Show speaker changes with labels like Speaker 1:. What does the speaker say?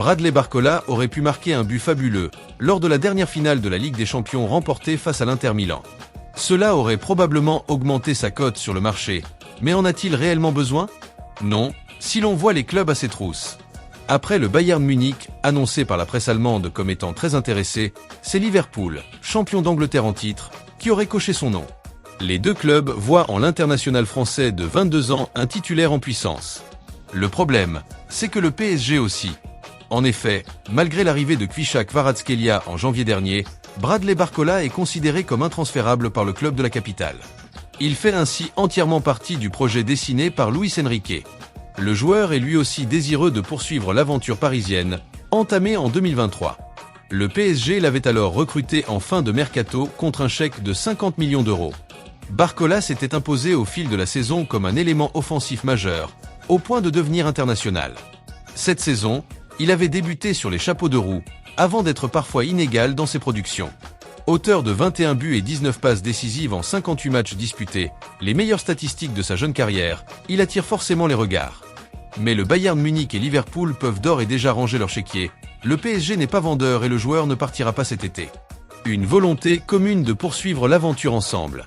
Speaker 1: Bradley Barcola aurait pu marquer un but fabuleux lors de la dernière finale de la Ligue des Champions remportée face à l'Inter Milan. Cela aurait probablement augmenté sa cote sur le marché, mais en a-t-il réellement besoin? Non, si l'on voit les clubs à ses trousses. Après le Bayern Munich, annoncé par la presse allemande comme étant très intéressé, c'est Liverpool, champion d'Angleterre en titre, qui aurait coché son nom. Les deux clubs voient en l'international français de 22 ans un titulaire en puissance. Le problème, c'est que le PSG aussi. En effet, malgré l'arrivée de Kvichak Kvaratskhelia en janvier dernier, Bradley Barcola est considéré comme intransférable par le club de la capitale. Il fait ainsi entièrement partie du projet dessiné par Luis Enrique. Le joueur est lui aussi désireux de poursuivre l'aventure parisienne, entamée en 2023. Le PSG l'avait alors recruté en fin de mercato contre un chèque de 50 millions d'euros. Barcola s'était imposé au fil de la saison comme un élément offensif majeur, au point de devenir international. Cette saison, il avait débuté sur les chapeaux de roue, avant d'être parfois inégal dans ses productions. Auteur de 21 buts et 19 passes décisives en 58 matchs disputés, les meilleures statistiques de sa jeune carrière, il attire forcément les regards. Mais le Bayern Munich et Liverpool peuvent d'ores et déjà ranger leur chéquier. Le PSG n'est pas vendeur et le joueur ne partira pas cet été. Une volonté commune de poursuivre l'aventure ensemble.